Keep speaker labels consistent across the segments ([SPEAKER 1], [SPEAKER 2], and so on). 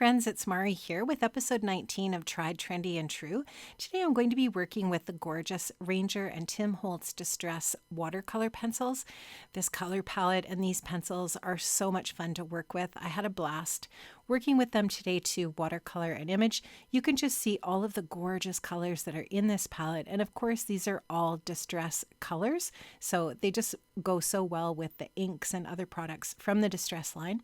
[SPEAKER 1] friends, it's Mari here with episode 19 of Tried, Trendy and True. Today I'm going to be working with the gorgeous Ranger and Tim Holtz Distress watercolor pencils. This color palette and these pencils are so much fun to work with. I had a blast working with them today to watercolor an image. You can just see all of the gorgeous colors that are in this palette, and of course these are all distress colors, so they just go so well with the inks and other products from the Distress line.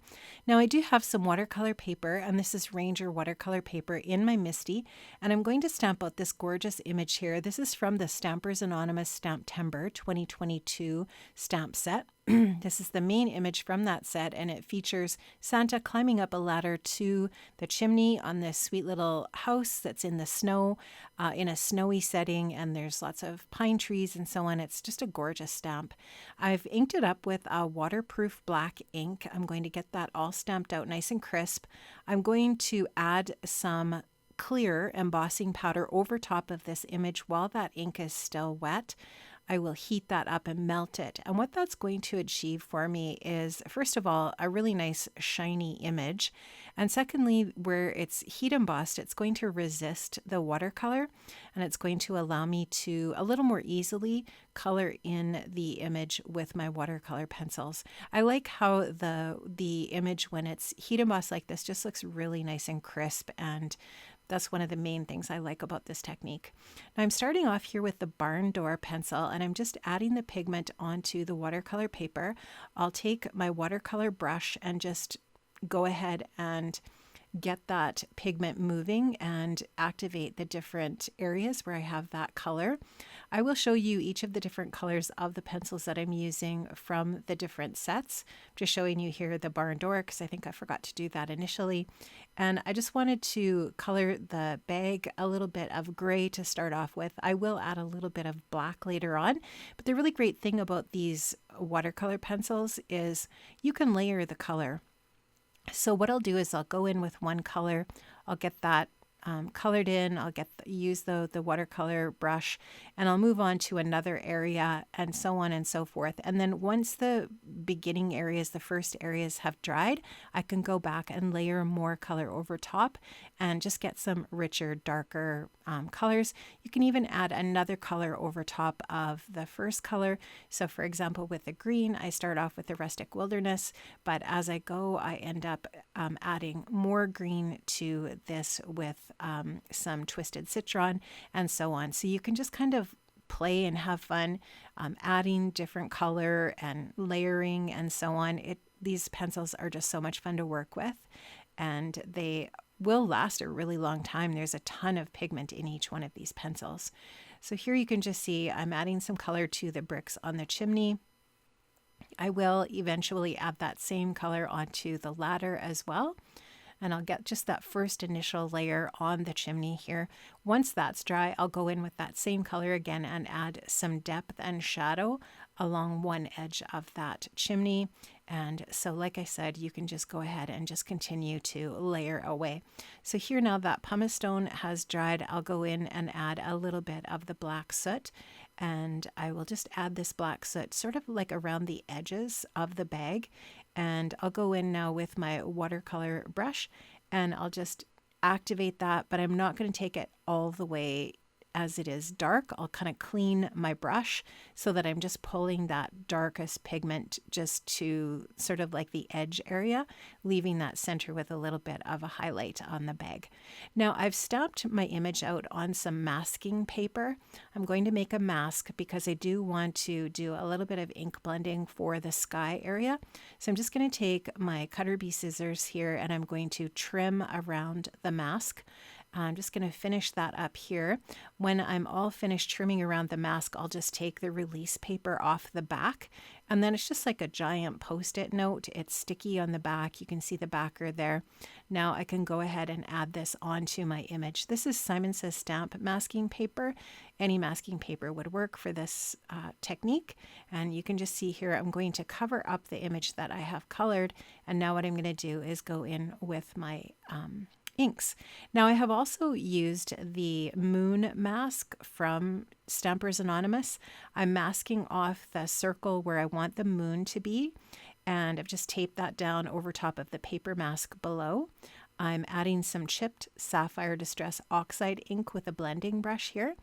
[SPEAKER 1] Now I do have some watercolor paper, and this is Ranger watercolor paper in my MISTI, and I'm going to stamp out this gorgeous image here. This is from the Stampers Anonymous Stamptember 2022 stamp set. This is the main image from that set, and it features Santa climbing up a ladder to the chimney on this sweet little house that's in the snow, in a snowy setting, and there's lots of pine trees and so on. It's just a gorgeous stamp. I've inked it up with a waterproof black ink. I'm going to get that all stamped out nice and crisp. I'm going to add some clear embossing powder over top of this image while that ink is still wet. I will heat that up and melt it. And what that's going to achieve for me is, first of all, a really nice shiny image. And secondly, where it's heat embossed, it's going to resist the watercolor, and it's going to allow me to a little more easily color in the image with my watercolor pencils. I like how the image, when it's heat embossed like this, just looks really nice and crisp, and that's one of the main things I like about this technique. Now I'm starting off here with the barn door pencil, and I'm just adding the pigment onto the watercolor paper. I'll take my watercolor brush and just go ahead and get that pigment moving and activate the different areas where I have that color. I will show you each of the different colors of the pencils that I'm using from the different sets. I'm just showing you here the barn door because I think I forgot to do that initially. And I just wanted to color the bag a little bit of gray to start off with. I will add a little bit of black later on, but the really great thing about these watercolor pencils is you can layer the color. So what I'll do is I'll go in with one color, I'll get that colored in, I'll use the watercolor brush, and I'll move on to another area, and so on and so forth. And then once the beginning areas, the first areas have dried, I can go back and layer more color over top and just get some richer, darker colors. You can even add another color over top of the first color. So for example, with the green, I start off with the Rustic Wilderness, but as I go, I end up adding more green to this with some Twisted Citron and so on. So you can just kind of play and have fun adding different color and layering and so on. These pencils are just so much fun to work with, and they will last a really long time. There's a ton of pigment in each one of these pencils. So here you can just see I'm adding some color to the bricks on the chimney. I will eventually add that same color onto the ladder as well. And I'll get just that first initial layer on the chimney here. Once that's dry, I'll go in with that same color again and add some depth and shadow along one edge of that chimney. And so like I said, you can just go ahead and just continue to layer away. So here now that pumice stone has dried, I'll go in and add a little bit of the black soot. And I will just add this black soot sort of like around the edges of the bag. And I'll go in now with my watercolor brush and I'll just activate that, but I'm not going to take it all the way as it is dark. I'll kind of clean my brush so that I'm just pulling that darkest pigment just to sort of like the edge area, leaving that center with a little bit of a highlight on the bag. Now I've stamped my image out on some masking paper. I'm going to make a mask because I do want to do a little bit of ink blending for the sky area. So I'm just going to take my Cutter Bee scissors here and I'm going to trim around the mask. I'm just going to finish that up here. When I'm all finished trimming around the mask, I'll just take the release paper off the back, and then it's just like a giant post-it note. It's sticky on the back. You can see the backer there. Now I can go ahead and add this onto my image. This is Simon Says Stamp masking paper. Any masking paper would work for this technique. And you can just see here, I'm going to cover up the image that I have colored. And now what I'm going to do is go in with my inks. Now I have also used the moon mask from Stampers Anonymous. I'm masking off the circle where I want the moon to be, and I've just taped that down over top of the paper mask below. I'm adding some chipped Sapphire Distress Oxide ink with a blending brush here.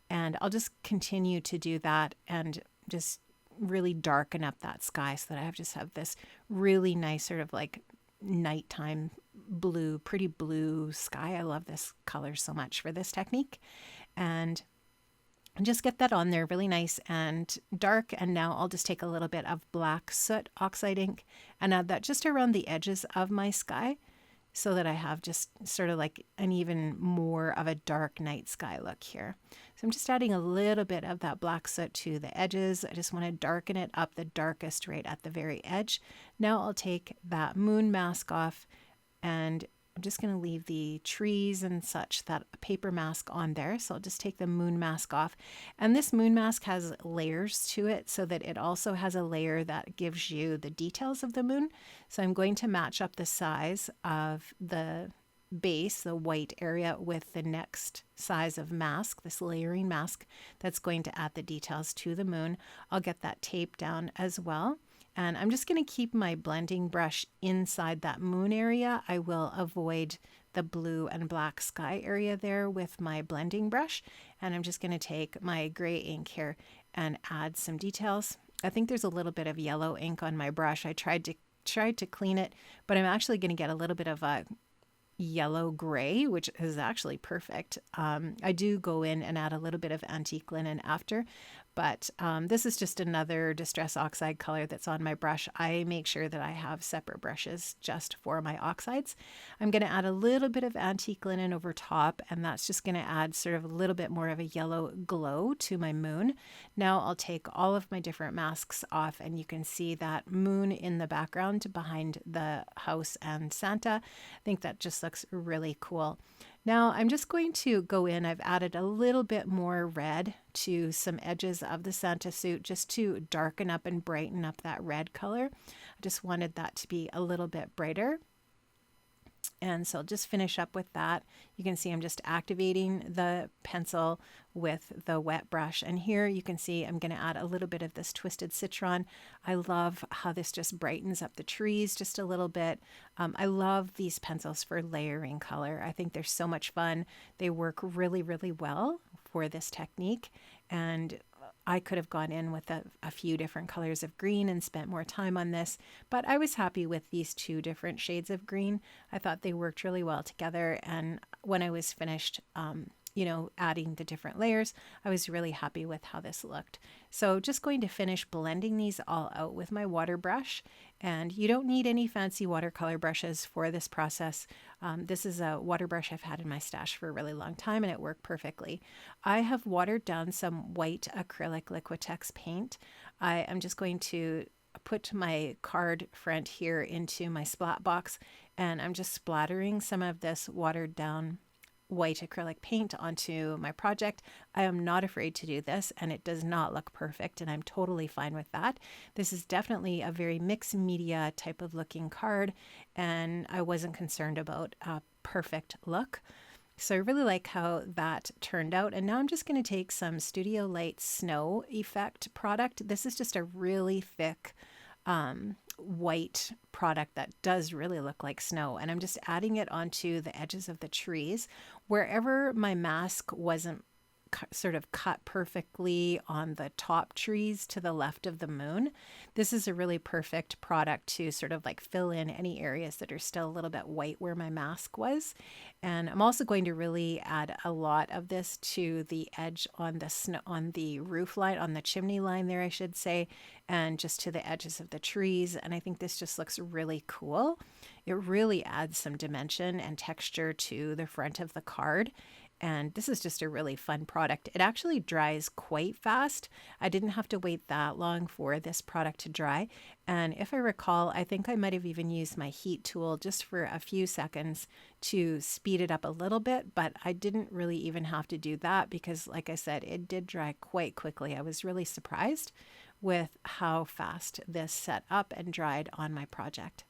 [SPEAKER 1] And I'll just continue to do that and just really darken up that sky so that I just have this really nice sort of like nighttime blue, pretty blue sky. I love this color so much for this technique. And just get that on there really nice and dark. And now I'll just take a little bit of black soot oxide ink and add that just around the edges of my sky so that I have just sort of like an even more of a dark night sky look here. So I'm just adding a little bit of that black soot to the edges. I just want to darken it up the darkest right at the very edge. Now I'll take that moon mask off, and I'm just going to leave the trees and such, that paper mask on there. So I'll just take the moon mask off. And this moon mask has layers to it so that it also has a layer that gives you the details of the moon. So I'm going to match up the size of the base, the white area, with the next size of mask, this layering mask that's going to add the details to the moon. I'll get that tape down as well. And I'm just going to keep my blending brush inside that moon area. I will avoid the blue and black sky area there with my blending brush. And I'm just going to take my gray ink here and add some details. I think there's a little bit of yellow ink on my brush. I tried to clean it, but I'm actually going to get a little bit of a yellow gray, which is actually perfect. I do go in and add a little bit of antique linen after, but this is just another Distress Oxide color that's on my brush. I make sure that I have separate brushes just for my oxides. I'm going to add a little bit of antique linen over top, and that's just going to add sort of a little bit more of a yellow glow to my moon. Now I'll take all of my different masks off, and you can see that moon in the background behind the house and Santa. I think that just looks really cool. Now I'm just going to go in. I've added a little bit more red to some edges of the Santa suit just to darken up and brighten up that red color. I just wanted that to be a little bit brighter. And so I'll just finish up with that. You can see I'm just activating the pencil with the wet brush. And here you can see I'm going to add a little bit of this Twisted Citron. I love how this just brightens up the trees just a little bit. I love these pencils for layering color. I think they're so much fun. They work really, really well for this technique. And I could have gone in with a few different colors of green and spent more time on this, but I was happy with these two different shades of green. I thought they worked really well together, and when I was finished, adding the different layers, I was really happy with how this looked. So just going to finish blending these all out with my water brush, and you don't need any fancy watercolor brushes for this process. This is a water brush I've had in my stash for a really long time, and it worked perfectly. I have watered down some white acrylic Liquitex paint. I am just going to put my card front here into my splat box, and I'm just splattering some of this watered down white acrylic paint onto my project. I am not afraid to do this, and it does not look perfect, and I'm totally fine with that. This is definitely a very mixed media type of looking card, and I wasn't concerned about a perfect look. So I really like how that turned out. And now I'm just going to take some Studio Light Snow Effect product. This is just a really thick white product that does really look like snow, and I'm just adding it onto the edges of the trees wherever my mask wasn't sort of cut perfectly on the top trees to the left of the moon. This is a really perfect product to sort of like fill in any areas that are still a little bit white where my mask was. And I'm also going to really add a lot of this to the edge on the snow, on the roof line, on the chimney line there, I should say, and just to the edges of the trees. And I think this just looks really cool. It really adds some dimension and texture to the front of the card. And this is just a really fun product. It actually dries quite fast. I didn't have to wait that long for this product to dry. And if I recall, I think I might have even used my heat tool just for a few seconds to speed it up a little bit, but I didn't really even have to do that because, like I said, it did dry quite quickly. I was really surprised with how fast this set up and dried on my project.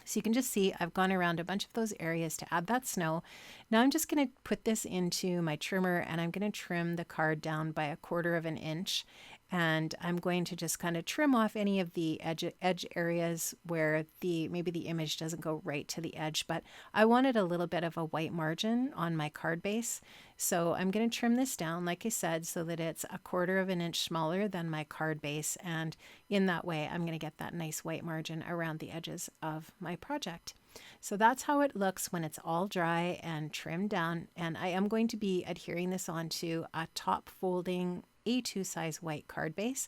[SPEAKER 1] So you can just see I've gone around a bunch of those areas to add that snow. Now I'm just going to put this into my trimmer, and I'm going to trim the card down by 1/4 of an inch. And I'm going to just kind of trim off any of the edge areas where maybe the image doesn't go right to the edge, but I wanted a little bit of a white margin on my card base. So I'm going to trim this down, like I said, so that it's 1/4 of an inch smaller than my card base. And in that way, I'm going to get that nice white margin around the edges of my project. So that's how it looks when it's all dry and trimmed down. And I am going to be adhering this onto a top folding A2 size white card base.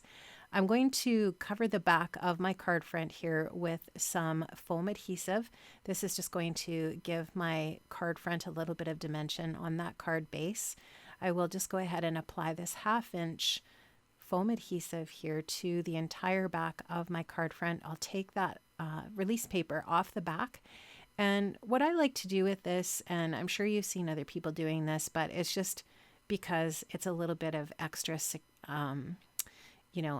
[SPEAKER 1] I'm going to cover the back of my card front here with some foam adhesive. This is just going to give my card front a little bit of dimension on that card base. I will just go ahead and apply this 1/2 inch foam adhesive here to the entire back of my card front. I'll take that release paper off the back. And what I like to do with this, and I'm sure you've seen other people doing this, but it's just because it's a little bit of extra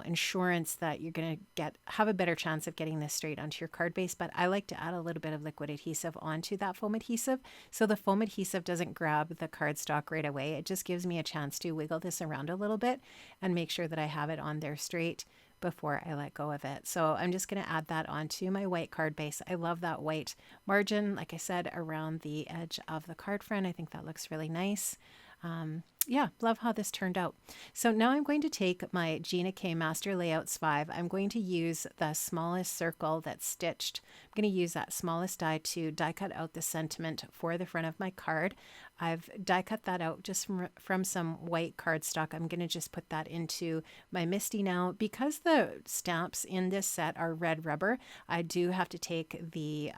[SPEAKER 1] insurance that you're going to have a better chance of getting this straight onto your card base. But I like to add a little bit of liquid adhesive onto that foam adhesive, so the foam adhesive doesn't grab the cardstock right away. It just gives me a chance to wiggle this around a little bit and make sure that I have it on there straight before I let go of it. So I'm just going to add that onto my white card base. I love that white margin, like I said, around the edge of the card front. I think that looks really nice. Yeah, love how this turned out. So now I'm going to take my Gina K Master Layouts 5. I'm going to use the smallest circle that's stitched. I'm going to use that smallest die to die cut out the sentiment for the front of my card. I've die cut that out just from some white cardstock. I'm going to just put that into my MISTI now. Because the stamps in this set are red rubber, I do have to take the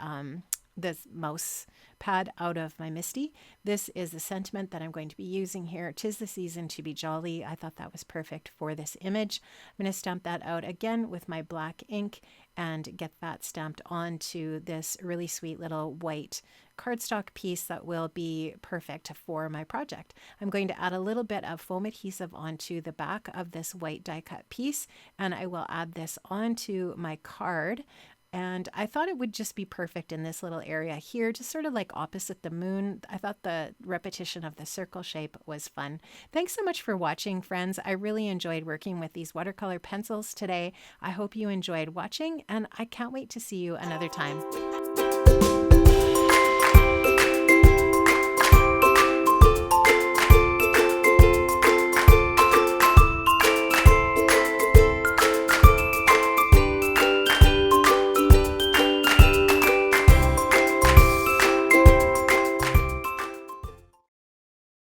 [SPEAKER 1] this mouse pad out of my MISTI. This is the sentiment that I'm going to be using here. 'Tis the season to be jolly. I thought that was perfect for this image. I'm going to stamp that out again with my black ink and get that stamped onto this really sweet little white cardstock piece that will be perfect for my project. I'm going to add a little bit of foam adhesive onto the back of this white die cut piece, and I will add this onto my card. And I thought it would just be perfect in this little area here, just sort of like opposite the moon. I thought the repetition of the circle shape was fun. Thanks so much for watching, friends. I really enjoyed working with these watercolor pencils today. I hope you enjoyed watching, and I can't wait to see you another time.